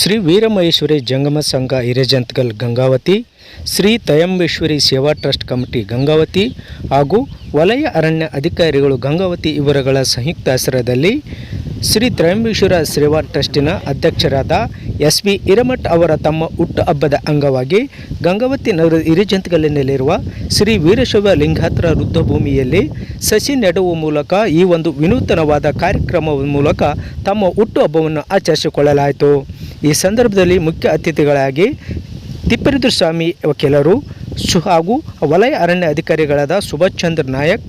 ಶ್ರೀ ವೀರಮಹೇಶ್ವರಿ ಜಂಗಮ ಸಂಘ ಹಿರೇಜಂತಕಲ್ ಗಂಗಾವತಿ, ಶ್ರೀ ತಯಂಬೇಶ್ವರಿ ಸೇವಾ ಟ್ರಸ್ಟ್ ಕಮಿಟಿ ಗಂಗಾವತಿ ಹಾಗೂ ವಲಯ ಅರಣ್ಯ ಅಧಿಕಾರಿಗಳು ಗಂಗಾವತಿ ಇವರುಗಳ ಸಂಯುಕ್ತ ಆಶ್ರಯದಲ್ಲಿ ಶ್ರೀ ತ್ರಯಂಬೇಶ್ವರ ಸೇವಾ ಟ್ರಸ್ಟಿನ ಅಧ್ಯಕ್ಷರಾದ ಎಸ್.ಬಿ. ಹಿರೇಮಠ್ ಅವರ ತಮ್ಮ ಹುಟ್ಟುಹಬ್ಬದ ಅಂಗವಾಗಿ ಗಂಗಾವತಿ ನಗರದ ಹಿರೇಜಂತಕಲ್ಲಿನಲ್ಲಿರುವ ಶ್ರೀ ವೀರಶೈವ ಲಿಂಗಾಯತರ ರುದ್ರಭೂಮಿಯಲ್ಲಿ ಸಸಿ ನೆಡುವ ಮೂಲಕ ಈ ಒಂದು ವಿನೂತನವಾದ ಕಾರ್ಯಕ್ರಮದ ಮೂಲಕ ತಮ್ಮ ಹುಟ್ಟುಹಬ್ಬವನ್ನು ಆಚರಿಸಿಕೊಳ್ಳಲಾಯಿತು. ಈ ಸಂದರ್ಭದಲ್ಲಿ ಮುಖ್ಯ ಅತಿಥಿಗಳಾಗಿ ತಿಪ್ಪೇರುದ್ರ ಸ್ವಾಮಿ ವಕೀಲರು ಹಾಗೂ ವಲಯ ಅರಣ್ಯ ಅಧಿಕಾರಿಗಳಾದ ಸುಭಾಷ್ ಚಂದ್ರ ನಾಯಕ್,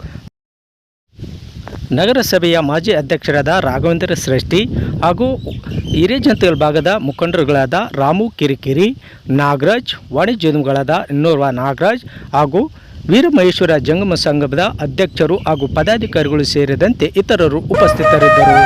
ನಗರಸಭೆಯ ಮಾಜಿ ಅಧ್ಯಕ್ಷರಾದ ರಾಘವೇಂದ್ರ ಶ್ರೇಷ್ಠಿ ಹಾಗೂ ಹಿರೇಜಂತಕಲ್ ಭಾಗದ ಮುಖಂಡರುಗಳಾದ ರಾಮು ಕಿರಿಕಿರಿ, ನಾಗರಾಜ್, ವಾಣಿಜ್ಯೋದ್ಯಮಿಗಳಾದ ಇನ್ನೋರ್ವ ನಾಗರಾಜ್ ಹಾಗೂ ವೀರಮಹೇಶ್ವರ ಜಂಗಮ ಸಂಘದ ಅಧ್ಯಕ್ಷರು ಹಾಗೂ ಪದಾಧಿಕಾರಿಗಳು ಸೇರಿದಂತೆ ಇತರರು ಉಪಸ್ಥಿತರಿದ್ದರು.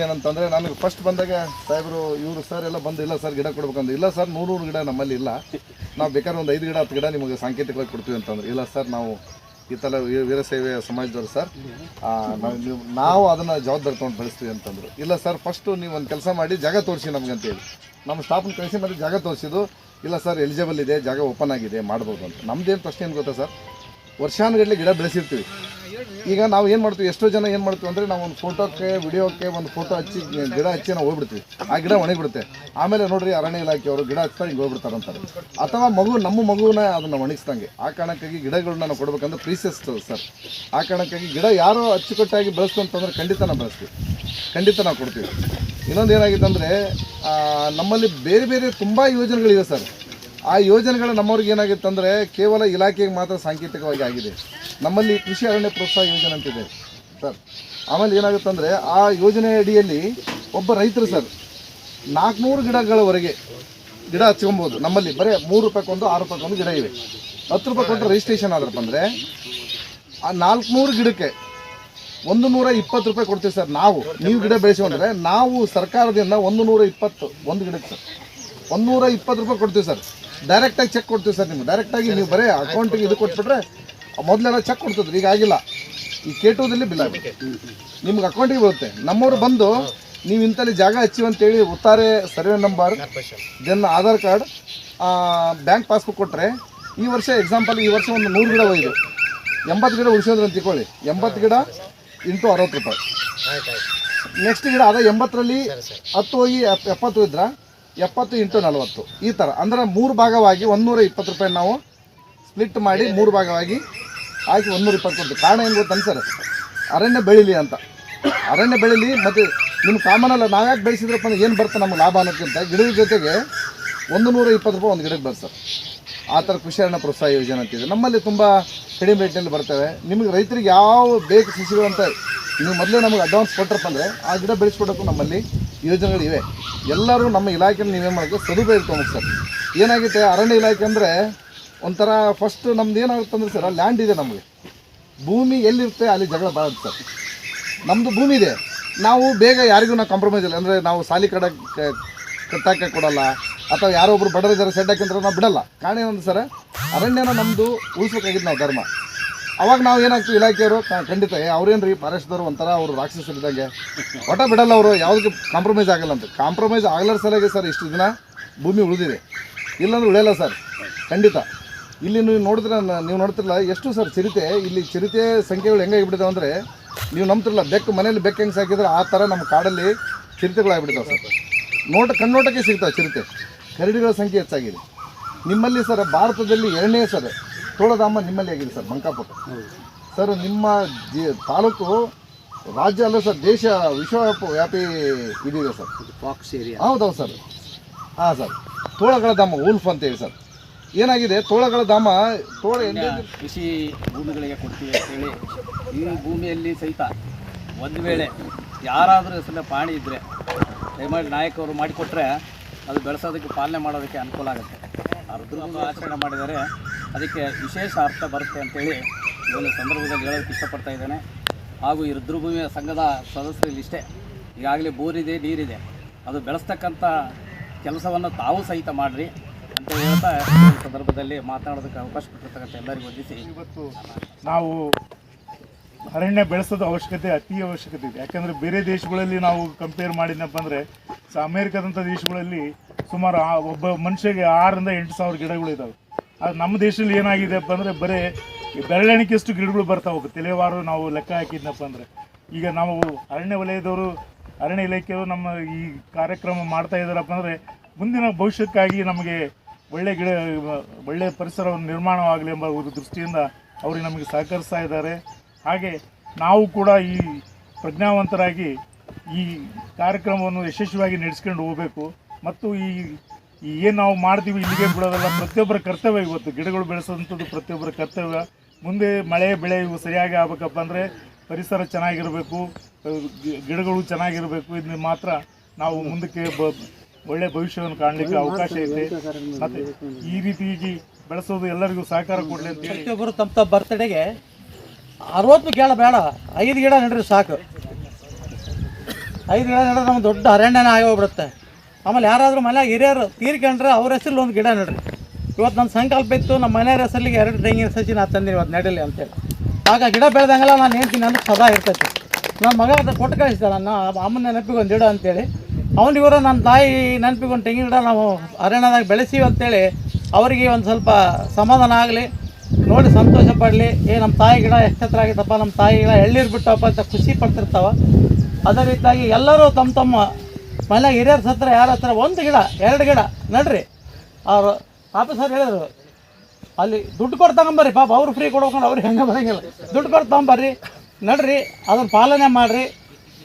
ಏನಂತಂದರೆ ನನಗೆ ಫಸ್ಟ್ ಬಂದಾಗ ಸಾಹೇಬರು ಇವರು ಸರ್ ಎಲ್ಲ ಬಂದು ಇಲ್ಲ ಸರ್ ಗಿಡ ಕೊಡ್ಬೇಕಂದ್ರೆ ಇಲ್ಲ ಸರ್ 100 ಗಿಡ ನಮ್ಮಲ್ಲಿ ಇಲ್ಲ, ನಾವು ಬೇಕಾದ್ರೆ ಒಂದು 5 ಗಿಡ 10 ಗಿಡ ನಿಮಗೆ ಸಾಂಕೇತಿಕವಾಗಿ ಕೊಡ್ತೀವಿ ಅಂತಂದ್ರೆ ಇಲ್ಲ ಸರ್ ನಾವು ಈ ಥರ ವೀರಶೈವ ಸಮಾಜದವ್ರು ಸರ್ ನಾವು ಅದನ್ನು ಜವಾಬ್ದಾರಿ ತೊಗೊಂಡು ಬೆಳೆಸ್ತೀವಿ ಅಂತಂದರು. ಇಲ್ಲ ಸರ್ ಫಸ್ಟು ನೀವು ಒಂದು ಕೆಲಸ ಮಾಡಿ ಜಾಗ ತೋರಿಸಿ ನಮ್ಗೆ ಅಂತೇಳಿ ನಮ್ಮ ಸ್ಟಾಫ್ನ ಕಳಿಸಿ ಮತ್ತೆ ಜಾಗ ತೋರಿಸಿದ್ದು. ಇಲ್ಲ ಸರ್ ಎಲಿಜಿಬಲ್ ಇದೆ, ಜಾಗ ಓಪನ್ ಆಗಿದೆ, ಮಾಡ್ಬೋದು ಅಂತ. ನಮ್ಮದೇನು ಪ್ರಶ್ನೆ ಏನು ಗೊತ್ತಾ ಸರ್, ವರ್ಷಾನುಗಟ್ಟಲೆ ಗಿಡ ಬೆಳೆಸಿರ್ತೀವಿ. ಈಗ ನಾವು ಏನು ಮಾಡ್ತೀವಿ, ಎಷ್ಟೋ ಜನ ಏನು ಮಾಡ್ತೀವಿ ಅಂದರೆ ನಾವು ಒಂದು ಫೋಟೋಕ್ಕೆ ವಿಡಿಯೋಕ್ಕೆ ಒಂದು ಫೋಟೋ ಹಚ್ಚಿ ಗಿಡ ಹಚ್ಚಿ ನಾವು ಹೋಗ್ಬಿಡ್ತೀವಿ, ಆ ಗಿಡ ಒಣಗಿಬಿಡುತ್ತೆ. ಆಮೇಲೆ ನೋಡಿರಿ ಅರಣ್ಯ ಇಲಾಖೆಯವರು ಗಿಡ ಹಚ್ತಾರೆ ಹಿಂಗೆ ಹೋಗ್ಬಿಡ್ತಾರೆ ಅಂತಾರೆ. ಅಥವಾ ನಮ್ಮ ಮಗುವನ್ನ ಅದನ್ನು ಒಣಗಿಸ್ದಂಗೆ. ಆ ಕಾರಣಕ್ಕಾಗಿ ಗಿಡಗಳನ್ನ ನಾವು ಕೊಡ್ಬೇಕಂದ್ರೆ ಪ್ರೀಸಿಯಸ್ ಸರ್. ಆ ಕಾರಣಕ್ಕಾಗಿ ಗಿಡ ಯಾರೋ ಅಚ್ಚುಕಟ್ಟಾಗಿ ಬೆಳೆಸ್ತು ಅಂತಂದ್ರೆ ಖಂಡಿತ ನಾವು ಬೆಳೆಸ್ತೀವಿ, ಖಂಡಿತ ನಾವು ಕೊಡ್ತೀವಿ. ಇನ್ನೊಂದು ಏನಾಗಿದೆ ಅಂದರೆ ನಮ್ಮಲ್ಲಿ ಬೇರೆ ಬೇರೆ ತುಂಬ ಯೋಜನೆಗಳಿವೆ ಸರ್. ಆ ಯೋಜನೆಗಳು ನಮ್ಮವ್ರಿಗೆ ಏನಾಗುತ್ತೆ ಅಂದರೆ ಕೇವಲ ಇಲಾಖೆಗೆ ಮಾತ್ರ ಸಾಂಕೇತಿಕವಾಗಿ ಆಗಿದೆ. ನಮ್ಮಲ್ಲಿ ಕೃಷಿ ಅರಣ್ಯ ಪ್ರೋತ್ಸಾಹ ಯೋಜನೆ ಅಂತಿದೆ ಸರ್. ಆಮೇಲೆ ಏನಾಗುತ್ತೆ ಅಂದರೆ ಆ ಯೋಜನೆ ಅಡಿಯಲ್ಲಿ ಒಬ್ಬ ರೈತರು ಸರ್ 400 ಗಿಡಗಳವರೆಗೆ ಗಿಡ ಹಚ್ಕೊಬೋದು. ನಮ್ಮಲ್ಲಿ ಬರೀ 3 ರೂಪಾಯಿಗೊಂದು 6 ರೂಪಾಯಿಗೊಂದು ಗಿಡ ಇವೆ. 10 ರೂಪಾಯಿ ಕೊಟ್ಟರೆ ರಿಜಿಸ್ಟ್ರೇಷನ್ ಆದ್ರಪ್ಪ ಅಂದರೆ ಆ 400 ಗಿಡಕ್ಕೆ 120 ರೂಪಾಯಿ ಕೊಡ್ತೀವಿ ಸರ್. ನೀವು ಗಿಡ ಬೆಳೆಸಿ ಅಂದರೆ ನಾವು ಸರ್ಕಾರದಿಂದ 120 ಒಂದು ಗಿಡಕ್ಕೆ ಸರ್ 120 ರೂಪಾಯಿ ಕೊಡ್ತೀವಿ ಸರ್. ಡೈರೆಕ್ಟಾಗಿ ಚೆಕ್ ಕೊಡ್ತೀವಿ ಸರ್. ನಿಮ್ಗೆ ಡೈರೆಕ್ಟಾಗಿ ನೀವು ಬರೀ ಅಕೌಂಟಿಗೆ ಇದು ಕೊಟ್ಬಿಟ್ರೆ ಮೊದಲೆಲ್ಲ ಚೆಕ್ ಕೊಡ್ತಿದ್ರು, ಈಗ ಆಗಿಲ್ಲ. ಈ ಕೇಟೋದಲ್ಲಿ ಬಿಲ್ ಆಗುತ್ತೆ, ನಿಮ್ಗೆ ಅಕೌಂಟಿಗೆ ಬರುತ್ತೆ. ನಮ್ಮವರು ಬಂದು ನೀವು ಇಂಥಲ್ಲಿ ಜಾಗ ಹಚ್ಚಿವಿ ಅಂತೇಳಿ ಒತ್ತಾರೆ survey number, then Aadhaar card, bank passbook ಕೊಟ್ಟರೆ ಈ ವರ್ಷ ಎಕ್ಸಾಂಪಲ್ ಈ ವರ್ಷ ಒಂದು 100 ಗಿಡ ಒಯ್ದು 80 ಗಿಡ ಉಳಿಸೋದ್ರೆ ಅಂತ ತಿಳ್ಕೊಳ್ಳಿ. 80 ಗಿಡ ಇಂಟು 60 ರೂಪಾಯಿ. ನೆಕ್ಸ್ಟ್ ಗಿಡ ಅದ 80ರಲ್ಲಿ 10 ಹೋಗಿ 70 ಇದ್ರೆ 70 ಇಂಟು 40 ಈ ಥರ. ಅಂದ್ರೆ 3 ಭಾಗವಾಗಿ 120 ರೂಪಾಯಿ ನಾವು ಸ್ಪ್ಲಿಟ್ ಮಾಡಿ 3 ಭಾಗವಾಗಿ ಹಾಕಿ 120 ಕೊಡ್ತೀವಿ. ಕಾರಣ ಏನು ಗೊತ್ತಂತ ಸರ್, ಅರಣ್ಯ ಬೆಳೀಲಿ ಅಂತ. ಅರಣ್ಯ ಬೆಳೀಲಿ ಮತ್ತು ನಿಮ್ಮ ಕಾಮನಲ್ಲ ನಾವು ಯಾಕೆ ಬೆಳೆಸಿದ್ರಪ್ಪ ಅಂದ್ರೆ ಏನು ಬರುತ್ತೆ ನಮ್ಗೆ ಲಾಭ ಅನ್ನೋದಕ್ಕಿಂತ ಗಿಡದ ಜೊತೆಗೆ 120 ರೂಪಾಯಿ ಒಂದು ಗಿಡಕ್ಕೆ ಬರ್ತದೆ ಸರ್. ಆ ಥರ ಕೃಷಿ ಅರಣ್ಯ ಪ್ರೋತ್ಸಾಹ ಯೋಜನೆ ಅಂತಿದೆ. ನಮ್ಮಲ್ಲಿ ತುಂಬ ಕಡಿಮೆ ರೇಟ್ನಲ್ಲಿ ಬರ್ತವೆ. ನಿಮಗೆ ರೈತರಿಗೆ ಯಾವ ಬೇಕು ಸಸಿಗಳಂತ ನೀವು ಮೊದಲೇ ನಮಗೆ ಅಡ್ವಾನ್ಸ್ ಕೊಟ್ಟರಪ್ಪ ಅಂದರೆ ಆ ಗಿಡ ಬೆಳೆಸ್ಕೊಡೋಕ್ಕೂ ನಮ್ಮಲ್ಲಿ ಯೋಜನೆಗಳಿವೆ. ಎಲ್ಲರೂ ನಮ್ಮ ಇಲಾಖೆನ ನೀವೇನು ಮಾಡೋದು ಸದುಪಯೋಗ ತೊಗೊಂಡು ಸರ್. ಏನಾಗುತ್ತೆ ಅರಣ್ಯ ಇಲಾಖೆ ಅಂದರೆ ಒಂಥರ ಫಸ್ಟ್ ನಮ್ದು ಏನಾಗುತ್ತೆ ಅಂದರೆ ಸರ್, ಲ್ಯಾಂಡ್ ಇದೆ ನಮಗೆ, ಭೂಮಿ ಎಲ್ಲಿರುತ್ತೆ ಅಲ್ಲಿ ಜಗಳ ಭಾಳ ಸರ್. ನಮ್ಮದು ಭೂಮಿ ಇದೆ, ನಾವು ಬೇಗ ಯಾರಿಗೂ ನಾವು ಕಾಂಪ್ರಮೈಸ್ ಇಲ್ಲ. ಅಂದರೆ ನಾವು ಸಾಲಿ ಕಟ್ಟಕ್ಕೆ ಕೊಡಲ್ಲ, ಅಥವಾ ಯಾರೋ ಒಬ್ರು ಬಡರ ಜರ ಸೆಡ್ ಹಾಕಿದ್ರೆ ನಾವು ಬಿಡಲ್ಲ. ಕಾರಣ ಏನಂದ್ರೆ ಸರ್, ಅರಣ್ಯನ ನಮ್ಮದು ಉಳಿಸ್ಬೇಕಾಗಿದ್ದು ನಾವು ಧರ್ಮ. ಅವಾಗ ನಾವು ಏನಾಗ್ತೀವಿ ಇಲಾಖೆಯವರು ಖಂಡಿತ ಅವ್ರೇನು ರೀ ಫಾರೆಸ್ಟ್ದವರು ಒಂಥರ ಅವರು ರಾಕ್ಷಸರಿದ್ದಂಗೆ ಒಟ್ಟ ಬಿಡಲ್ಲ, ಅವರು ಯಾವುದಕ್ಕೆ ಕಾಂಪ್ರಮೈಸ್ ಆಗಲ್ಲ ಅಂತ. ಕಾಂಪ್ರಮೈಸ್ ಆಗಲಾರ ಸಲಗೆ ಸರ್ ಇಷ್ಟು ದಿನ ಭೂಮಿ ಉಳಿದಿದೆ, ಇಲ್ಲಾಂದ್ರೆ ಉಳಿಯಲ್ಲ ಸರ್ ಖಂಡಿತ. ಇಲ್ಲಿ ನೀವು ನೋಡಿದ್ರೆ ನೀವು ನೋಡ್ತಿರಲ್ಲ ಎಷ್ಟು ಸರ್ ಚಿರತೆ, ಇಲ್ಲಿ ಚಿರತೆ ಸಂಖ್ಯೆಗಳು ಹೆಂಗಾಗಿಬಿಟ್ಟಿದ್ದಾವೆ ಅಂದರೆ ನೀವು ನಂಬ್ತಿರಲ್ಲ, ಬೆಕ್ಕು ಮನೇಲಿ ಬೆಕ್ಕು ಹೆಂಗೆ ಸಾಕಿದ್ರೆ ಆ ಥರ ನಮ್ಮ ಕಾಡಲ್ಲಿ ಚಿರತೆಗಳಾಗಿಬಿಟ್ಟಿದ್ದಾವೆ ಸರ್. ಕಣ್ಣೋಟಕ್ಕೆ ಸಿಗ್ತಾವೆ ಚಿರತೆ. ಕರಡಿಗಳ ಸಂಖ್ಯೆ ಹೆಚ್ಚಾಗಿದೆ ನಿಮ್ಮಲ್ಲಿ ಸರ್. ಭಾರತದಲ್ಲಿ 2ನೇ ಸರ್ ತೋಳಧಾಮ ನಿಮ್ಮಲ್ಲಿ ಆಗಿದೆ ಸರ್, ಬಂಕಾಪುರ ಸರ್. ನಿಮ್ಮ ತಾಲೂಕು ರಾಜ್ಯ ಅಲ್ಲ ಸರ್, ದೇಶ ವಿಶ್ವವ್ಯಾಪಿ ಇದಿದೆ ಸರ್, ಫಾಕ್ಸ್ ಏರಿಯಾ. ಹೌದೌದು ಸರ್. ಹಾಂ ಸರ್, ತೋಳಗಳ ಧಾಮ ಉಲ್ಫ್ ಅಂತೇಳಿ ಸರ್. ಏನಾಗಿದೆ ತೋಳಗಳ ಧಾಮ, ತೋಳ ಕೃಷಿ ಭೂಮಿಗಳಿಗೆ ಕೊಡ್ತೀವಿ ಅಂತೇಳಿ ಈ ಭೂಮಿಯಲ್ಲಿ ಸಹಿತ ಒಂದು ವೇಳೆ ಯಾರಾದರೂ ಹೆಸರಿನ ಪ್ರಾಣಿ ಇದ್ದರೆ ದಯಮಾಡಿ ನಾಯಕರು ಮಾಡಿಕೊಟ್ರೆ ಅದು ಬೆಳೆಸೋದಕ್ಕೆ ಪಾಲನೆ ಮಾಡೋದಕ್ಕೆ ಅನುಕೂಲ ಆಗುತ್ತೆ. ರುದ್ರಭೂಮಿ ಆಚರಣೆ ಮಾಡಿದರೆ ಅದಕ್ಕೆ ವಿಶೇಷ ಅರ್ಥ ಬರುತ್ತೆ ಅಂತೇಳಿ ಈ ಒಂದು ಸಂದರ್ಭದಲ್ಲಿ ಹೇಳೋದಕ್ಕೆ ಇಷ್ಟಪಡ್ತಾ ಇದ್ದೇನೆ. ಹಾಗೂ ಈ ರುದ್ರಭೂಮಿಯ ಸಂಘದ ಸದಸ್ಯರಲ್ಲಿ ಇಷ್ಟೇ, ಈಗಾಗಲೇ ಬೋರಿದೆ, ನೀರಿದೆ, ಅದು ಬೆಳೆಸ್ತಕ್ಕಂಥ ಕೆಲಸವನ್ನು ತಾವು ಸಹಿತ ಮಾಡಿರಿ ಅಂತ ಹೇಳ್ತಾ ಈ ಸಂದರ್ಭದಲ್ಲಿ ಮಾತನಾಡೋದಕ್ಕೆ ಅವಕಾಶ ಕೊಟ್ಟಿರ್ತಕ್ಕಂಥ ಎಲ್ಲರಿಗೂ ವಂದಿಸಿ, ಇವತ್ತು ನಾವು ಅರಣ್ಯ ಬೆಳೆಸೋದು ಅತಿ ಅವಶ್ಯಕತೆ ಇದೆ. ಯಾಕಂದರೆ ಬೇರೆ ದೇಶಗಳಲ್ಲಿ ನಾವು ಕಂಪೇರ್ ಮಾಡಿದ್ನಪ್ಪ ಅಂದರೆ ಅಮೇರಿಕಾದಂಥ ದೇಶಗಳಲ್ಲಿ ಸುಮಾರು ಒಬ್ಬ ಮನುಷ್ಯಗೆ 6 ರಿಂದ 8 ಸಾವಿರ ಗಿಡಗಳು ಇದ್ದಾವೆ. ಅದು ನಮ್ಮ ದೇಶದಲ್ಲಿ ಏನಾಗಿದೆಪ್ಪ ಅಂದರೆ ಬರೀ ಬೆರಳೆಣಿಕೆಯಷ್ಟು ಗಿಡಗಳು ಬರ್ತಾವೆ ತಲೆವಾರು ನಾವು ಲೆಕ್ಕ ಹಾಕಿದ್ನಪ್ಪ ಅಂದರೆ. ಈಗ ನಾವು ಅರಣ್ಯ ವಲಯದವರು, ಅರಣ್ಯ ಇಲಾಖೆಯವರು ನಮ್ಮ ಈ ಕಾರ್ಯಕ್ರಮ ಮಾಡ್ತಾ ಇದ್ದಾರಪ್ಪ ಅಂದರೆ ಮುಂದಿನ ಭವಿಷ್ಯಕ್ಕಾಗಿ ನಮಗೆ ಒಳ್ಳೆಯ ಪರಿಸರವನ್ನು ನಿರ್ಮಾಣವಾಗಲಿ ಎಂಬ ಒಂದು ದೃಷ್ಟಿಯಿಂದ ಅವರು ನಮಗೆ ಸಹಕರಿಸ್ತಾ ಇದ್ದಾರೆ. ಹಾಗೆ ನಾವು ಕೂಡ ಈ ಪ್ರಜ್ಞಾವಂತರಾಗಿ ಈ ಕಾರ್ಯಕ್ರಮವನ್ನು ಯಶಸ್ವಿಯಾಗಿ ನಡೆಸ್ಕೊಂಡು ಹೋಗಬೇಕು. ಮತ್ತು ಈ ಏನು ನಾವು ಮಾಡ್ತೀವಿ ಇಲ್ಲಿಗೆ ಬಿಡೋದಲ್ಲ, ಪ್ರತಿಯೊಬ್ಬರ ಕರ್ತವ್ಯ. ಇವತ್ತು ಗಿಡಗಳು ಬೆಳೆಸೋದಂಥದ್ದು ಪ್ರತಿಯೊಬ್ಬರ ಕರ್ತವ್ಯ. ಮುಂದೆ ಮಳೆ ಬೆಳೆ ಇವು ಸರಿಯಾಗಿ ಆಗಬೇಕಪ್ಪ ಅಂದರೆ ಪರಿಸರ ಚೆನ್ನಾಗಿರಬೇಕು, ಗಿಡಗಳು ಚೆನ್ನಾಗಿರಬೇಕು. ಇದನ್ನ ಮಾತ್ರ ನಾವು ಮುಂದಕ್ಕೆ ಒಳ್ಳೆಯ ಭವಿಷ್ಯವನ್ನು ಕಾಣಲಿಕ್ಕೆ ಅವಕಾಶ ಇದೆ. ಮತ್ತು ಈ ರೀತಿಯಾಗಿ ಬೆಳೆಸೋದು ಎಲ್ಲರಿಗೂ ಸಹಕಾರ ಕೊಡಲಿ ಅಂತೇಳಿ ಪ್ರತಿಯೊಬ್ಬರು ತಮ್ಮ ಬರ್ತ್ಡೇಗೆ 60 ಗಿಡ ಬೇಡ, 5 ಗಿಡ ನೆಡ್ರಿ ಸಾಕು. 5 ಗಿಡ ನೆಡ್ರೆ ನಮ್ಗೆ ದೊಡ್ಡ ಅರಣ್ಯನ ಆಗೋಗ್ಬಿಡುತ್ತೆ. ಆಮೇಲೆ ಯಾರಾದರೂ ಮನೆಯಾಗ ಹಿರಿಯರು ತೀರ್ಕೊಂಡ್ರೆ ಅವ್ರ ಹೆಸರಲ್ಲಿ ಒಂದು ಗಿಡ ನೆಡ್ರಿ. ಇವತ್ತು ನನ್ನ ಸಂಕಲ್ಪ ಇತ್ತು, ನಮ್ಮ ಮನೆಯವ್ರ ಹೆಸರಿಗೆ 2 ತೆಂಗಿನ ಸಸಿ ನಾನು ತಂದಿನಿ ಇವತ್ತು ನಡೀಲಿ ಅಂತೇಳಿ. ಆಗ ಗಿಡ ಬೆಳೆದಂಗೆಲ್ಲ ನಾನು ಹೇಳ್ತೀನಿ ಅಂದ್ರೆ ಸದಾ ಇರ್ತೈತಿ. ನನ್ನ ಮಗ ಅದು ಕೊಟ್ಟು ಕಳಿಸ್ದೆ, ನನ್ನ ಅಮ್ಮನ ನೆನಪಿಗೆ ಒಂದು ಗಿಡ ಅಂತೇಳಿ. ಅವನಿವರ ನನ್ನ ತಾಯಿ ನೆನಪಿಗೆ ಒಂದು ತೆಂಗಿನ ಗಿಡ ನಾವು ಅರಣ್ಯದಾಗ ಬೆಳೆಸೀವಿ ಅಂತೇಳಿ ಅವರಿಗೆ ಒಂದು ಸ್ವಲ್ಪ ಸಮಾಧಾನ ಆಗಲಿ, ನೋಡಿ ಸಂತೋಷ ಪಡಲಿ. ನಮ್ಮ ತಾಯಿ ಗಿಡ ಎಷ್ಟು ಹತ್ರ ಆಗಿತ್ತಪ್ಪ, ನಮ್ಮ ತಾಯಿ ಗಿಡ ಎಳ್ಳೀರು ಬಿಟ್ಟಪ್ಪ ಅಂತ ಖುಷಿ ಪಡ್ತಿರ್ತಾವ. ಅದೇ ರೀತಿಯಾಗಿ ಎಲ್ಲರೂ ತಮ್ಮ ಮನೆಯಾಗ ಹಿರಿಯರ ಹತ್ರ ಯಾರ ಹತ್ರ 1 ಗಿಡ 2 ಗಿಡ ನಡ್ರಿ. ಅವರು ಆಫೀಸರ್ ಹೇಳಿದ್ರು ಅಲ್ಲಿ ದುಡ್ಡು ಕೊಟ್ಟು ತಗೊಂಬರ್ರಿ, ಪಾಪ ಅವ್ರು ಫ್ರೀ ಕೊಡ್ಕೊಂಡು ಅವ್ರಿಗೆ ಹೆಂಗೆ ಬರೋಂಗಿಲ್ಲ, ದುಡ್ಡು ಕೊಟ್ಟು ತಗೊಂಬರ್ರಿ ನಡ್ರಿ, ಅದನ್ನು ಪಾಲನೆ ಮಾಡಿರಿ.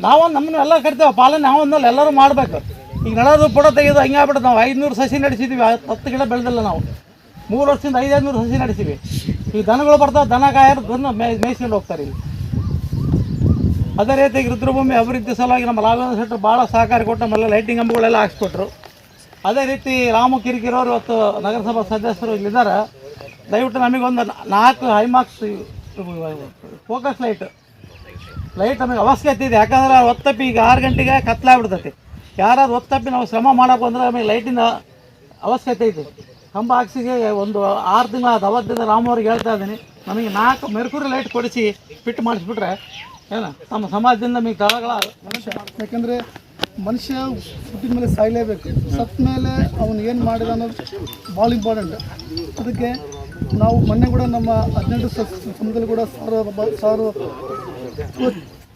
ನಾವೊಂದು ನಮ್ಮನ್ನು ಎಲ್ಲ ಕರಿತೇವೆ, ಪಾಲನೆ ನಾವೊಂದಲ್ಲಿ ಎಲ್ಲರೂ ಮಾಡಬೇಕು. ಈಗ ನಡೆದು ಫೋಟೋ ತೆಗೆದು ಹಂಗೆ ಆಗ್ಬಿಟ್ಟು ನಾವು 500 ಸಸಿ ನಡೆಸಿದ್ದೀವಿ, 10 ಗಿಡ ಬೆಳೆದಿಲ್ಲ ನಾವು. 3 ವರ್ಷದಿಂದ 500 ಸಸಿ ನಡೆಸಿವಿ. ಈ ದನಗಳು ಬರ್ತಾವೆ, ದನ ಕಾಯರು ದನ ಮೇಯಿಸ್ಕೊಂಡು ಹೋಗ್ತಾರೆ ಇಲ್ಲಿ. ಅದೇ ರೀತಿಯಾಗಿ ರುದ್ರಭೂಮಿ ಅಭಿವೃದ್ಧಿ ಸಲುವಾಗಿ ನಮ್ಮ ರಾಘವೇಂದ್ರ ಶೆಟ್ಟರು ಭಾಳ ಸಹಕಾರ ಕೊಟ್ಟು ನಮ್ಮೆಲ್ಲ ಲೈಟಿಂಗ್ ಕಂಬಗಳೆಲ್ಲ ಹಾಕ್ಸ್ಕೊಟ್ರು. ಅದೇ ರೀತಿ ರಾಮು ಕಿರಿಕಿರೋರು ಇವತ್ತು ನಗರಸಭಾ ಸದಸ್ಯರು ಇಲ್ಲಿದ್ದಾರೆ. ದಯವಿಟ್ಟು ನಮಗೊಂದು 4 ಹೈಮಾಕ್ಸ್ ಫೋಕಸ್ ಲೈಟ್ ನಮಗೆ ಅವಶ್ಯಕತೆ ಇದೆ. ಯಾಕಂದ್ರೆ ಒತ್ತಪ್ಪಿ ಈಗ 6 ಗಂಟೆಗೆ ಕತ್ಲಾಗ್ಬಿಡ್ತೈತಿ. ಯಾರಾದ್ರು ಒತ್ತಪ್ಪಿ ನಾವು ಶ್ರಮ ಮಾಡೋಕೆ ಅಂದರೆ ನಮಗೆ ಲೈಟಿನ ಅವಶ್ಯಕತೆ ಇದೆ. ಕಂಬ ಹಾಕ್ಸಿಗೆ ಒಂದು 6 ತಿಂಗಳ ಅವತ್ತಿಂದ ರಾಮವ್ರಿಗೆ ಹೇಳ್ತಾ ಇದ್ದೀನಿ, ನಮಗೆ 4 ಮೆರ್ಕುರಿ ಲೈಟ್ ಕೊಡಿಸಿ ಫಿಟ್ ಮಾಡಿಸ್ಬಿಟ್ರೆ ಏನು ನಮ್ಮ ಸಮಾಜದಿಂದ ನಮಗೆ ತಳಗಳ ಮನುಷ್ಯ. ಯಾಕೆಂದರೆ ಮನುಷ್ಯ ಹುಟ್ಟಿದ ಮೇಲೆ ಸಾಯಲೇಬೇಕು, ಸತ್ತ ಮೇಲೆ ಅವನು ಏನು ಮಾಡಿದ ಅನ್ನೋದು ಭಾಳ ಇಂಪಾರ್ಟೆಂಟ್. ಅದಕ್ಕೆ ನಾವು ಮೊನ್ನೆ ಕೂಡ ನಮ್ಮ 18 ಸಮಯದಲ್ಲಿ ಕೂಡ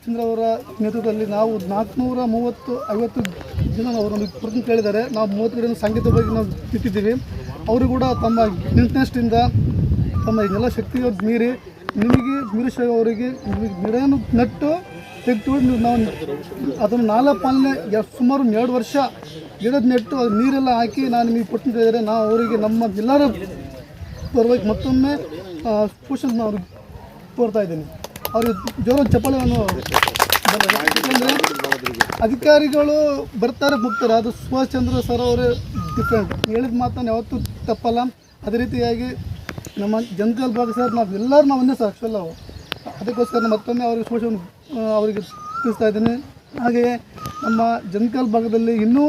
ಚಂದ್ರ ಅವರ ನೇತೃತ್ವದಲ್ಲಿ ನಾವು 450 ಜನ ಅವರನ್ನು ಪ್ರತಿ ಕೇಳಿದ್ದಾರೆ. ನಾವು 30 ಗಿಡ ಸಾಂಕೇತಿಕವಾಗಿ ನಾವು ಇಟ್ಟಿದ್ದೀವಿ. ಅವರು ಕೂಡ ತಮ್ಮ ಇಂಟ್ರೆಸ್ಟಿಂದ ತಮ್ಮ ಎಲ್ಲ ಶಕ್ತಿಯ ಮೀರಿ ನಿಮಗೆ ವೀರಶೈವ ಅವರಿಗೆ ಗಿಡವನ್ನು ನೆಟ್ಟು ತೆಗೆದು ನಾವು ಅದನ್ನು ನಾಳೆ ಪಾಲನೆ ಸುಮಾರು 2 ವರ್ಷ ಗಿಡದ ನೆಟ್ಟು ಅದು ನೀರೆಲ್ಲ ಹಾಕಿ ನಾನು ನಿಮಗೆ ಕೊಟ್ಟು ಹೇಳಿದರೆ ನಾವು ಅವರಿಗೆ ನಮ್ಮ ಎಲ್ಲರ ಪರವಾಗಿ ಮತ್ತೊಮ್ಮೆ ಪೋಷಣೆ ನಾವು ತೋರ್ತಾ ಇದ್ದೀನಿ. ಅವ್ರಿಗೆ ಜೋರ ಚಪ್ಪಾಳೆಯನ್ನು ಯಾಕಂದರೆ ಅಧಿಕಾರಿಗಳು ಬರ್ತಾರೆ ಹೋಗ್ತಾರೆ, ಅದು ಸುಭಾಷ್ ಚಂದ್ರ ಸರ್ ಅವರೇ ಡಿಫ್ರೆಂಟ್. ಹೇಳಿದ ಮಾತನ್ನು ಯಾವತ್ತೂ ತಪ್ಪಲ್ಲ. ಅದೇ ರೀತಿಯಾಗಿ ನಮ್ಮ ಜನಕಲ್ ಭಾಗ ಸರ್ ನಾವೆಲ್ಲರೂ ಒಂದೇ ಸರ್ ಆ್ಯಕ್ಚುಲ್ ನಾವು ಅದಕ್ಕೋಸ್ಕರ ಮತ್ತೊಮ್ಮೆ ಅವ್ರಿಗೆ ಶೋಷಣೆ ಅವರಿಗೆ ತಿಳಿಸ್ತಾ ಇದ್ದೀನಿ. ಹಾಗೆಯೇ ನಮ್ಮ ಜನಕಲ್ ಭಾಗದಲ್ಲಿ ಇನ್ನೂ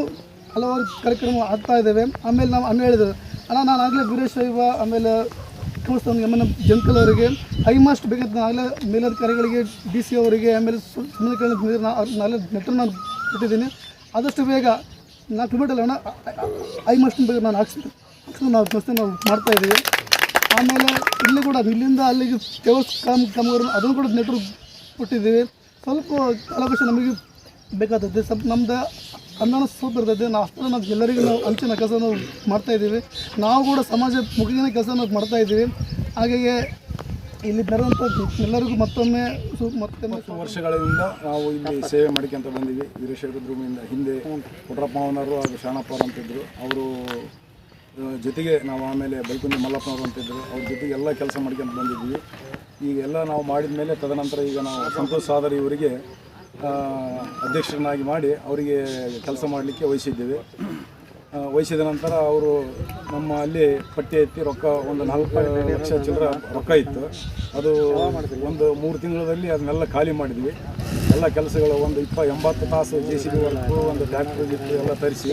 ಹಲವಾರು ಕಾರ್ಯಕ್ರಮ ಆಗ್ತಾ ಇದ್ದಾವೆ. ಆಮೇಲೆ ನಾವು ಹೇಳಿದ್ರು ಅಣ್ಣ ನಾನು ಆಗಲೇ ವೀರಶೈವ ಆಮೇಲೆ ನಮ್ಮ ಜನಕಲ್ ಅವರಿಗೆ ಹೈಮಾಸ್ಟ್ ಬೇಕಂತ ನಾಗಲೇ ಮೇಲಧಿಕಾರಿಗಳಿಗೆ DC ಅವರಿಗೆ ಆಮೇಲೆ ನಾಳೆ ನೆಟ್ಟರು ನಾನು ಕೊಟ್ಟಿದ್ದೀನಿ. ಆದಷ್ಟು ಬೇಗ 4 ಕಿಲೋಮೀಟರ್ ಅಣ್ಣ ಹೈಮಾಸ್ಟ್ ಬೇಗ ನಾನು ಹಾಕ್ಸ್ತೀನಿ ನಾವು ವ್ಯವಸ್ಥೆ ನಾವು ಮಾಡ್ತಾಯಿದ್ದೀವಿ. ಆಮೇಲೆ ಇಲ್ಲಿ ಕೂಡ ಇಲ್ಲಿಂದ ಅಲ್ಲಿಗೆ ಕಾಮಗಾರಿ ಅದನ್ನು ಕೂಡ ನೆಟ್ಟರು ಕೊಟ್ಟಿದ್ದೀವಿ. ಸ್ವಲ್ಪ ಕಾಲಾವಕಾಶ ನಮಗೆ ಬೇಕಾಗ್ತದೆ, ಸ್ವಲ್ಪ ನಮ್ಮದು ಅನ್ನ ಸ್ವಲ್ಪ ಇರ್ತದೆ. ನಾವು ಅಷ್ಟೇ ನಾವು ಎಲ್ಲರಿಗೂ ನಾವು ಹಂಚಿನ ಕೆಲಸ ನಾವು ಮಾಡ್ತಾಯಿದ್ದೀವಿ. ನಾವು ಕೂಡ ಸಮಾಜ ಮುಖೇನ ಕೆಲಸ ನಾವು ಮಾಡ್ತಾಯಿದ್ದೀವಿ. ಹಾಗೆಯೇ ಇಲ್ಲಿ ಬರುವಂಥ ಎಲ್ಲರಿಗೂ ಮತ್ತೊಮ್ಮೆ ವರ್ಷಗಳಿಂದ ನಾವು ಇಲ್ಲಿ ಸೇವೆ ಮಾಡ್ಕೊಂತ ಬಂದೀವಿ. ವೀರಶೈವ ರುದ್ರಭೂಮಿಯಿಂದ ಹಿಂದೆ ಕೊಟ್ರಪ್ಪ ಅವನವರು ಹಾಗೂ ಶಾಣಪ್ಪ ಅಂತಿದ್ದರು, ಅವರು ಜೊತೆಗೆ ನಾವು ಆಮೇಲೆ ಬೈಕುಂದಿ ಮಲ್ಲಪ್ಪನವರು ಅಂತಿದ್ದರು, ಅವ್ರ ಜೊತೆಗೆ ಎಲ್ಲ ಕೆಲಸ ಮಾಡ್ಕೊಂತ ಬಂದಿದ್ವಿ. ಈಗೆಲ್ಲ ನಾವು ಮಾಡಿದ ಮೇಲೆ ತದನಂತರ ಈಗ ನಾವು ಸಂತೋಷ್ ಸಾದರ್ ಇವರಿಗೆ ಅಧ್ಯಕ್ಷರನ್ನಾಗಿ ಮಾಡಿ ಅವರಿಗೆ ಕೆಲಸ ಮಾಡಲಿಕ್ಕೆ ವಹಿಸಿದ್ದೇವೆ. ವಹಿಸಿದ ನಂತರ ಅವರು ನಮ್ಮ ಅಲ್ಲಿ ಪಟ್ಟಿ ಎತ್ತಿ ರೊಕ್ಕ ಒಂದು 4 ಲಕ್ಷ ಚಿಲ್ಲರ ರೊಕ್ಕ ಇತ್ತು. ಅದು ಒಂದು 3 ತಿಂಗಳಲ್ಲಿ ಅದನ್ನೆಲ್ಲ ಖಾಲಿ ಮಾಡಿದ್ವಿ. ಎಲ್ಲ ಕೆಲಸಗಳು ಒಂದು 80 ತಾಸು JCB ವರ್ಕು, ಒಂದು ಟ್ರ್ಯಾಕ್ಟರ್ ಗಿಟ್ಟು ಎಲ್ಲ ತರಿಸಿ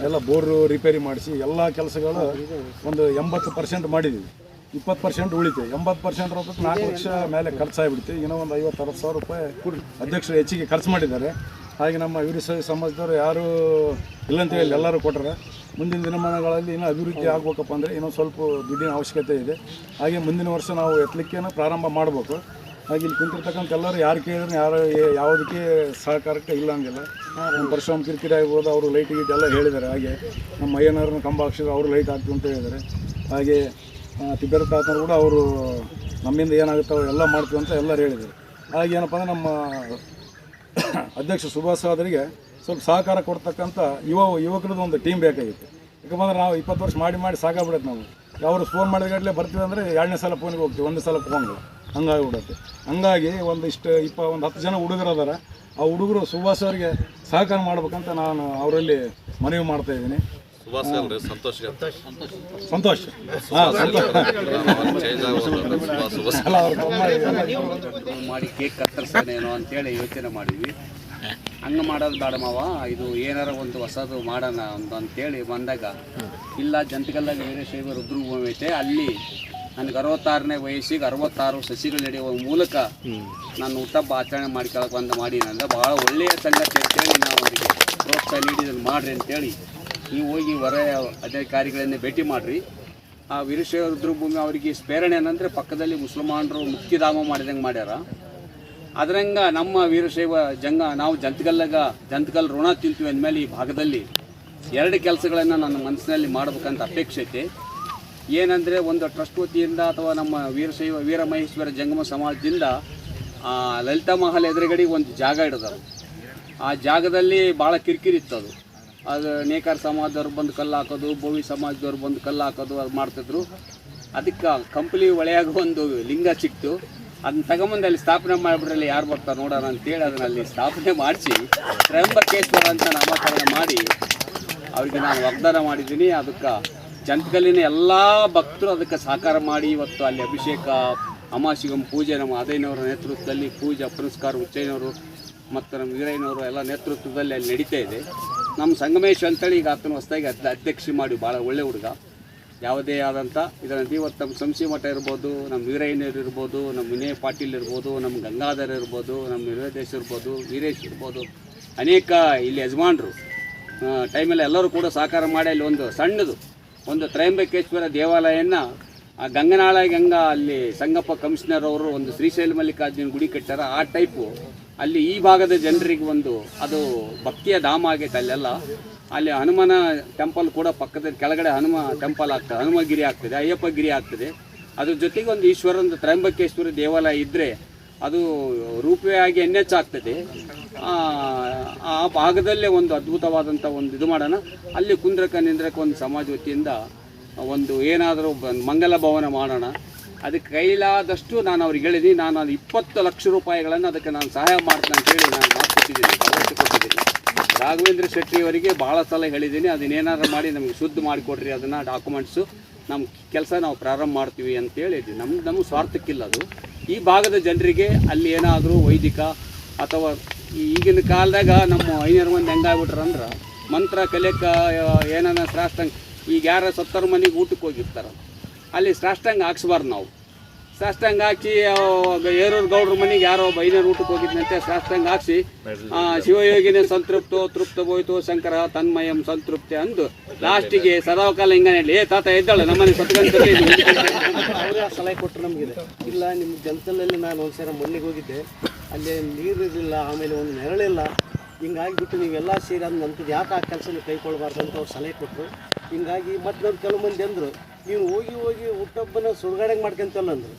ಎಲ್ಲ ಬೋರು ರಿಪೇರಿ ಮಾಡಿಸಿ ಎಲ್ಲ ಕೆಲಸಗಳು ಒಂದು 80% ಮಾಡಿದ್ವಿ. 20% ಉಳಿತು. 80% ರೂಪಾಯಿ 4 ಲಕ್ಷ ಮೇಲೆ ಖರ್ಚಾಗಿಬಿಡ್ತು. ಇನ್ನೂ ಒಂದು 50-60 ಸಾವಿರ ರೂಪಾಯಿ ಅಧ್ಯಕ್ಷರು ಹೆಚ್ಚಿಗೆ ಖರ್ಚು ಮಾಡಿದ್ದಾರೆ. ಹಾಗೆ ನಮ್ಮ ವೀರಶೈವ ಸಮಾಜದವರು ಯಾರೂ ಇಲ್ಲಂತೇಳಿ ಎಲ್ಲರೂ ಕೊಟ್ಟರೆ ಮುಂದಿನ ದಿನಮಾನಗಳಲ್ಲಿ ಇನ್ನೂ ಅಭಿವೃದ್ಧಿ ಆಗಬೇಕಪ್ಪ ಅಂದರೆ ಇನ್ನೊಂದು ಸ್ವಲ್ಪ ದುಡ್ಡಿನ ಅವಶ್ಯಕತೆ ಇದೆ. ಹಾಗೆ ಮುಂದಿನ ವರ್ಷ ನಾವು ಎತ್ತಲಿಕ್ಕೇನು ಪ್ರಾರಂಭ ಮಾಡಬೇಕು. ಹಾಗೆ ಇಲ್ಲಿ ಕುಂತಿರ್ತಕ್ಕಂಥ ಎಲ್ಲರೂ ಯಾರು ಕೇಳಿದ್ರೆ ಯಾರು ಯಾವುದಕ್ಕೆ ಸಹಕಾರಕ್ಕೆ ಇಲ್ಲ ಹಂಗಿಲ್ಲ. ನಮ್ಮ ಪರಶುರಾಮ್ ಕಿರಿಕಿರಿ ಆಗ್ಬೋದು, ಅವರು ಲೈಟ್ ಗೀಟ್ ಎಲ್ಲ ಹೇಳಿದ್ದಾರೆ. ಹಾಗೆ ನಮ್ಮ ಅಯ್ಯನವ್ರನ್ನ ಕಂಬ ಹಾಕ್ಸಿದ್ರು, ಅವರು ಲೈಟ್ ಹಾಕ್ತೀವಿ ಅಂತ ಹೇಳಿದ್ದಾರೆ. ಹಾಗೆ ತಿಬ್ಬರ ತಾತನರು ಕೂಡ ಅವರು ನಮ್ಮಿಂದ ಏನಾಗುತ್ತೋ ಎಲ್ಲ ಮಾಡ್ತೀವಿ ಅಂತ ಎಲ್ಲರೂ ಹೇಳಿದ್ದಾರೆ. ಹಾಗೆ ಏನಪ್ಪ ಅಂದರೆ ನಮ್ಮ ಅಧ್ಯಕ್ಷ ಸುಭಾಷ್ ಸಾದರಿಗೆ ಸ್ವಲ್ಪ ಸಹಕಾರ ಕೊಡ್ತಕ್ಕಂಥ ಯುವಕರದ್ದು ಒಂದು ಟೀಮ್ ಬೇಕಾಗಿತ್ತು. ಯಾಕಂದ್ರೆ ನಾವು 20 ವರ್ಷ ಮಾಡಿ ಸಾಕಾಗ್ಬಿಡುತ್ತೆ. ನಾವು ಯಾರು ಫೋನ್ ಮಾಡಿದಾಗಲೇ ಬರ್ತೀವಿ ಅಂದರೆ 2ನೇ ಸಲ ಫೋನಿಗೆ ಹೋಗ್ತೀವಿ, 1 ಸಲ ಫೋನ್ಗೆ ಹಂಗಾಗಿಬಿಡುತ್ತೆ. ಹಂಗಾಗಿ ಒಂದು 10 ಜನ ಹುಡುಗರು ಅದಾರ. ಆ ಹುಡುಗರು ಸುಭಾಷ್ ಅವರಿಗೆ ಸಹಕಾರ ಮಾಡ್ಬೇಕಂತ ನಾನು ಅವರಲ್ಲಿ ಮನವಿ ಮಾಡ್ತಾಯಿದ್ದೀನಿ. ಸಂತೋಷ್ ಮಾಡಿ ಕೇಕ್ ಕತ್ತರಿಸೋದೇನೋ ಅಂತೇಳಿ ಯೋಚನೆ ಮಾಡಿದ್ವಿ. ಹಂಗೆ ಮಾಡೋದು ಬೇಡ ಮಾವ, ಇದು ಏನಾರ ಒಂದು ಹೊಸದು ಮಾಡೋಣ ಅಂತೇಳಿ ಬಂದಾಗ ಇಲ್ಲ ಜಂತಕಲ್ಲಾಗ ವೀರಶೈವ ರುದ್ರಭೂಮಿ ಐತೆ, ಅಲ್ಲಿ ನನಗೆ 66ನೇ ವಯಸ್ಸಿಗೆ 66 ಸಸಿಗಳು ನಡೆಯುವ ಮೂಲಕ ನಾನು ಹುಟ್ಟಹಬ್ಬ ಆಚರಣೆ ಮಾಡ್ಕೊಳಕ್ಕೆ ಮಾಡಿನಂದ್ರೆ ಭಾಳ ಒಳ್ಳೆಯ ಸಂಗತಿ ಅಂತೇಳಿ ನಾವು ಅವರಿಗೆ ಪ್ರೋತ್ಸಾಹ ನೀಡಿದ್ದನ್ನು ಮಾಡಿರಿ ಅಂತೇಳಿ ನೀವು ಹೋಗಿ ಹೊರ ಅಧಿಕಾರಿಗಳನ್ನೇ ಭೇಟಿ ಮಾಡಿರಿ. ಆ ವೀರಶೈವ ರುದ್ರಭೂಮಿ ಅವರಿಗೆ ಸ್ಫೇರಣೆ ಏನಂದರೆ ಪಕ್ಕದಲ್ಲಿ ಮುಸಲ್ಮಾನರು ಮುಕ್ತಿಧಾಮ ಮಾಡಿದಂಗೆ ಮಾಡ್ಯಾರ. ಅದರಂಗ ನಮ್ಮ ವೀರಶೈವ ನಾವು ಜಂತಕಲ್ ಋಣ ತಿಂತೀವಿ ಅಂದಮೇಲೆ ಈ ಭಾಗದಲ್ಲಿ 2 ಕೆಲಸಗಳನ್ನು ನನ್ನ ಮನಸ್ಸಿನಲ್ಲಿ ಮಾಡಬೇಕಂತ ಅಪೇಕ್ಷೆ ಐತೆ. ಏನಂದರೆ ಒಂದು ಟ್ರಸ್ಟ್ ವತಿಯಿಂದ ಅಥವಾ ನಮ್ಮ ವೀರಶೈವ ವೀರಮಹೇಶ್ವರ ಜಂಗಮ ಸಮಾಜದಿಂದ ಲಲಿತಾ ಮಹಲ್ ಎದುರುಗಡೆ ಒಂದು ಜಾಗ ಹಿಡಿದಾರೆ. ಆ ಜಾಗದಲ್ಲಿ ಭಾಳ ಕಿರಿಕಿರಿ ಇತ್ತದು. ಅದು ನೇಕಾರ ಸಮಾಜದವ್ರು ಬಂದು ಕಲ್ಲು ಹಾಕೋದು, ಬೋವಿ ಸಮಾಜದವ್ರು ಬಂದು ಕಲ್ಲು ಹಾಕೋದು ಅದು ಮಾಡ್ತಿದ್ರು. ಅದಕ್ಕೆ ಕಂಪ್ಲಿ ಒಳೆಯಾಗ ಒಂದು ಲಿಂಗ ಸಿಕ್ತು. ಅದನ್ನ ತಗೊಂಬಂದು ಅಲ್ಲಿ ಸ್ಥಾಪನೆ ಮಾಡಿಬಿಡ್ರಲ್ಲಿ ಯಾರು ಬರ್ತಾರೆ ನೋಡೋಣ ಅಂತೇಳಿ ಅದನ್ನು ಅಲ್ಲಿ ಸ್ಥಾಪನೆ ಮಾಡಿಸಿ ತ್ರಯಂಬಕೇಶ್ವರ ಅಂತ ನಾಮಕರಣ ಮಾಡಿ ಅವ್ರಿಗೆ ನಾನು ವಾಗ್ದಾನ ಮಾಡಿದ್ದೀನಿ. ಅದಕ್ಕೆ ಜಂತಕಲ್ಲಿನ ಎಲ್ಲ ಭಕ್ತರು ಅದಕ್ಕೆ ಸಹಕಾರ ಮಾಡಿ ಇವತ್ತು ಅಲ್ಲಿ ಅಭಿಷೇಕ ಅಮಾಸಿಗಂ ಪೂಜೆ ನಮ್ಮ ಅದೇನವರ ನೇತೃತ್ವದಲ್ಲಿ ಪೂಜೆ ಪುನಸ್ಕಾರ ಉಚ್ಚಯ್ಯನವರು ಮತ್ತು ನಮ್ಮ ವೀರಯ್ಯನವರು ಎಲ್ಲ ನೇತೃತ್ವದಲ್ಲಿ ಅಲ್ಲಿ ನಡೀತಾ ಇದೆ. ನಮ್ಮ ಸಂಗಮೇಶ್ ಅಂತೇಳಿ ಈಗ ಆತನ ಹೊಸದಾಗಿ ಅಧ್ಯಕ್ಷ ಮಾಡಿ ಭಾಳ ಒಳ್ಳೆ ಹುಡುಗ. ಯಾವುದೇ ಆದಂಥ ಇದರಲ್ಲಿ ಇವತ್ತು ನಮ್ಮ ಸಂಸಿ ಮಠ ಇರ್ಬೋದು, ನಮ್ಮ ವೀರಯ್ಯನವರು ಇರ್ಬೋದು, ನಮ್ಮ ವಿನಯ್ ಪಾಟೀಲ್ ಇರ್ಬೋದು, ನಮ್ಮ ಗಂಗಾಧರ್ ಇರ್ಬೋದು, ನಮ್ಮ ವೀರದೇಶ್ ಇರ್ಬೋದು, ವೀರೇಶ್ ಇರ್ಬೋದು, ಅನೇಕ ಇಲ್ಲಿ ಯಜಮಾನರು ಟೈಮಲ್ಲಿ ಎಲ್ಲರೂ ಕೂಡ ಸಹಕಾರ ಮಾಡಿ ಅಲ್ಲಿ ಒಂದು ಸಣ್ಣದು ಒಂದು ತ್ರಯಂಬಕೇಶ್ವರ ದೇವಾಲಯನ ಆ ಗಂಗನಾಳ ಅಲ್ಲಿ ಸಂಗಪ್ಪ ಕಮಿಷನರ್ ಅವರು ಒಂದು ಶ್ರೀಶೈಲ ಮಲ್ಲಿಕಾರ್ಜುನ ಗುಡಿ ಕಟ್ಟಾರ. ಆ ಟೈಪು ಅಲ್ಲಿ ಈ ಭಾಗದ ಜನರಿಗೆ ಅದು ಭಕ್ತಿಯ ಧಾಮ ಆಗೈತೆ ಅಲ್ಲೆಲ್ಲ. ಅಲ್ಲಿ ಹನುಮನ ಟೆಂಪಲ್ ಕೂಡ ಪಕ್ಕದ ಕೆಳಗಡೆ ಹನುಮ ಟೆಂಪಲ್ ಆಗ್ತದೆ, ಹನುಮಗಿರಿ ಆಗ್ತದೆ, ಅಯ್ಯಪ್ಪಗಿರಿ ಆಗ್ತದೆ. ಅದ್ರ ಜೊತೆಗೆ ಒಂದು ಈಶ್ವರನ ತ್ರಯಂಬಕೇಶ್ವರಿ ದೇವಾಲಯ ಇದ್ದರೆ ಅದು ರೂಪವೇ ಆಗಿ ಆಗ್ತದೆ. ಆ ಭಾಗದಲ್ಲೇ ಒಂದು ಅದ್ಭುತವಾದಂಥ ಇದು ಮಾಡೋಣ. ಅಲ್ಲಿ ನಿಂದ್ರಕ್ಕೆ ಒಂದು ಸಮಾಜ ವತಿಯಿಂದ ಏನಾದರೂ ಮಂಗಲ ಭವನ ಮಾಡೋಣ. ಅದಕ್ಕೆ ಕೈಲಾದಷ್ಟು ನಾನು ಅವ್ರಿಗೆ ಹೇಳಿದ್ದೀನಿ. ನಾನು ಅದು 20 ಲಕ್ಷ ರೂಪಾಯಿಗಳನ್ನು ಅದಕ್ಕೆ ನಾನು ಸಹಾಯ ಮಾಡ್ತೀನಿ ಅಂತೇಳಿ ನಾನು ಮಾತು ಕೊಟ್ಟಿದ್ದೀನಿ. ರಾಘವೇಂದ್ರ ಶೆಟ್ಟಿಯವರಿಗೆ ಭಾಳ ಸಲ ಹೇಳಿದ್ದೀನಿ, ಅದನ್ನೇನಾದ್ರು ಮಾಡಿ ನಮಗೆ ಶುದ್ಧ ಮಾಡಿಕೊಡ್ರಿ, ಅದನ್ನು ಡಾಕ್ಯುಮೆಂಟ್ಸು ನಮ್ಮ ಕೆಲಸ ನಾವು ಪ್ರಾರಂಭ ಮಾಡ್ತೀವಿ ಅಂತೇಳಿ ನಮಗೆ ಸ್ವಾರ್ಥಕ್ಕಿಲ್ಲ. ಅದು ಈ ಭಾಗದ ಜನರಿಗೆ ಅಲ್ಲಿ ಏನಾದರೂ ವೈದಿಕ ಅಥವಾ ಈಗಿನ ಕಾಲದಾಗ ನಮ್ಮ ಐನೂರು ಮಂದಿ ಹೆಂಗಾಗ್ಬಿಟ್ರಂದ್ರೆ ಮಂತ್ರ ಕಲಿಯಕ್ಕೆ ಏನಾನ ಸಾಷ್ಟಾಂಗ, ಈಗ ಯಾರು 70 ಮನೆಗೆ ಊಟಕ್ಕೆ ಹೋಗಿರ್ತಾರೆ, ಅಲ್ಲಿ ಸಾಷ್ಟಾಂಗ ಹಾಕ್ಸ್ಬಾರ್ದು. ನಾವು ಸಾಷ್ಟಾಂಗ ಹಾಕಿ ಏರೂರು ಗೌಡ್ರ ಮನೆಗೆ ಯಾರೋ ಐನೂರು ಊಟಕ್ಕೆ ಹೋಗಿದ್ದಂತೆ ಸಾಷ್ಟಾಂಗ ಹಾಕ್ಸಿ ಶಿವಯೋಗಿನೇ ಸಂತೃಪ್ತೋ ತೃಪ್ತ ಹೋಯ್ತು ಶಂಕರ ತನ್ಮಯಂ ಸಂತೃಪ್ತಿ ಅಂದು ಲಾಸ್ಟಿಗೆ ಸದಾಕಾಲ ಹಿಂಗನೇ ತಾತ ಎದ್ದಾಳೆ ನಮ್ಮನೆ ಸತ್ಕಂತಲ್ಲಿ ಅವರೇ ಸಲಹೆ ಕೊಟ್ಟರು ನಮಗಿದೆ. ಇಲ್ಲ ನಿಮ್ಮ ಜಲತಲಲ್ಲಿ ನಾನು ಒಂದ್ಸಲ ಮಣ್ಣಿಗೆ ಹೋಗಿದ್ದೆ, ಅಲ್ಲಿ ನೀರಿರಲಿಲ್ಲ, ಆಮೇಲೆ ಒಂದು ನೆರಳಿಲ್ಲ, ಹಿಂಗಾಗಿಬಿಟ್ಟು ನೀವೆಲ್ಲ ಸೇರಿ ಅದು ನಂತದ್ದು ಯಾಕೆ ಆ ಕೆಲಸ ಕೈಗೊಳ್ಬಾರ್ದು ಅಂತ ಅವ್ರು ಸಲಹೆ ಕೊಟ್ಟರು. ಹಿಂಗಾಗಿ ಮತ್ತು ಕೆಲವು ಮಂದಿ ಅಂದರು, ನೀನು ಹೋಗಿ ಹುಟ್ಟೊಬ್ಬನ ಸುಡುಗಾಡ್ಯಾಗ ಮಾಡ್ಕೊಂತಲ್ಲ ಅಂದರು.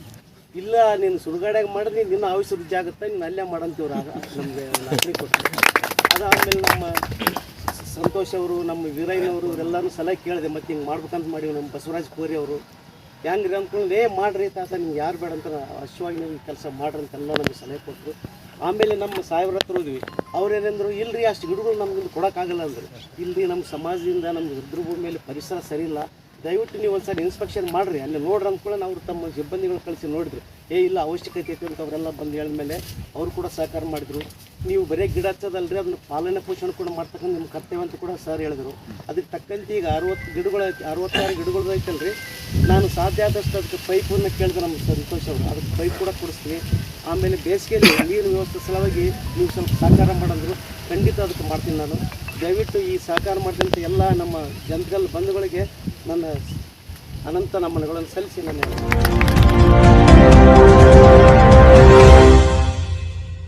ಇಲ್ಲ, ನೀನು ಸುಡುಗಾಡ್ಯಾಗ ಮಾಡಿದ್ರೆ ನಿನ್ನ ಆಯುಷ್ ವೃದ್ಧಿ ಆಗುತ್ತೆ, ನೀನು ಅಲ್ಲೇ ಮಾಡಂತೀವ್ರು. ಆಗ ನಮಗೆ ಲಾಟ್ರಿ ಕೊಟ್ಟರು. ಅದಾದಮೇಲೆ ನಮ್ಮ ಸಂತೋಷ್ ಅವರು, ನಮ್ಮ ವೀರಯ್ಯನವರು ಇವರೆಲ್ಲರೂ ಸಲಹೆ ಕೇಳಿದೆ. ಮತ್ತು ಹಿಂಗೆ ಮಾಡ್ಬೇಕಂತ ಮಾಡಿವಿ. ನಮ್ಮ ಬಸವರಾಜ್ ಕೋರಿ ಅವರು ಹೆಂಗ್ರಿ ಅಂದ್ಕೊಂಡು ಮಾಡಿರಿ ತಾತ, ನಿಮ್ಗೆ ಯಾರು ಬೇಡ ಅಂತ ಅಶ್ವಾಗಿ ನೀವು ಕೆಲಸ ಮಾಡ್ರಿ ಅಂತೆಲ್ಲ ನಮಗೆ ಸಲಹೆ ಕೊಟ್ಟರು. ಆಮೇಲೆ ನಮ್ಮ ಸಾಹೇಬ್ರ ಹತ್ರ ಹೋದ್ವಿ. ಅವ್ರೇನೆಂದ್ರು, ಇಲ್ಲರಿ ಅಷ್ಟು ಗಿಡಗಳು ನಮ್ಗಿಂದ ಕೊಡೋಕ್ಕಾಗಲ್ಲ ಅಂದರು. ಇಲ್ಲರಿ ನಮ್ಮ ಸಮಾಜದಿಂದ ನಮ್ಮ ರುದ್ರಭೂಮಿಯಲ್ಲಿ ಪರಿಸರ ಸರಿ ಇಲ್ಲ, ದಯವಿಟ್ಟು ನೀವು ಒಂದು ಸಾರಿ ಇನ್ಸ್ಪೆಕ್ಷನ್ ಮಾಡಿರಿ, ಅಲ್ಲಿ ನೋಡ್ರಿ ಅಂದ್ಕೊಳ್ಳಿ. ಅವ್ರು ತಮ್ಮ ಸಿಬ್ಬಂದಿಗಳು ಕಳಿಸಿ ನೋಡಿದ್ರು. ಇಲ್ಲ ಅವಶ್ಯಕತೆ ಐತೆ ಅಂತ ಅವರೆಲ್ಲ ಬಂದು ಹೇಳಿದ್ಮೇಲೆ ಅವರು ಕೂಡ ಸಹಕಾರ ಮಾಡಿದರು. ನೀವು ಬರೀ ಗಿಡ ಹಚ್ಚೋದಲ್ರಿ, ಅದನ್ನು ಪಾಲನೆ ಪೋಷಣೆ ಕೂಡ ಮಾಡ್ತಕ್ಕಂಥ ನಿಮ್ಮ ಕರ್ತವ್ಯ ಅಂತ ಕೂಡ ಸರ್ ಹೇಳಿದರು. ಅದಕ್ಕೆ ತಕ್ಕಂತೆ ಈಗ 60 ಗಿಡಗಳು 66 ಗಿಡಗಳು ಐತಲ್ರಿ. ನಾನು ಸಾಧ್ಯ ಆದಷ್ಟು ಅದಕ್ಕೆ ಪೈಪನ್ನು ಕೇಳಿದೆ ನಮ್ಮ ಸಂತೋಷ್ ಅವರು, ಅದಕ್ಕೆ ಪೈಪ್ ಕೂಡ ಕೊಡಿಸ್ತೀನಿ. ಆಮೇಲೆ ಬೇಸಿಗೆಯಲ್ಲಿ ನೀರು ವ್ಯವಸ್ಥೆ ಸಲುವಾಗಿ ನೀವು ಸ್ವಲ್ಪ ಸಹಕಾರ ಮಾಡಂದ್ರು, ಖಂಡಿತ ಅದಕ್ಕೆ ಮಾಡ್ತೀನಿ. ನಾನು ದಯವಿಟ್ಟು ಈ ಸಹಕಾರ ಮಾಡಿದಂಥ ಎಲ್ಲ ನಮ್ಮ ಜನತೆಗಳ ಬಂಧುಗಳಿಗೆ ನನ್ನ ಅನಂತ ನಮನಗಳನ್ನು ಸಲ್ಲಿಸಿ ನಾನು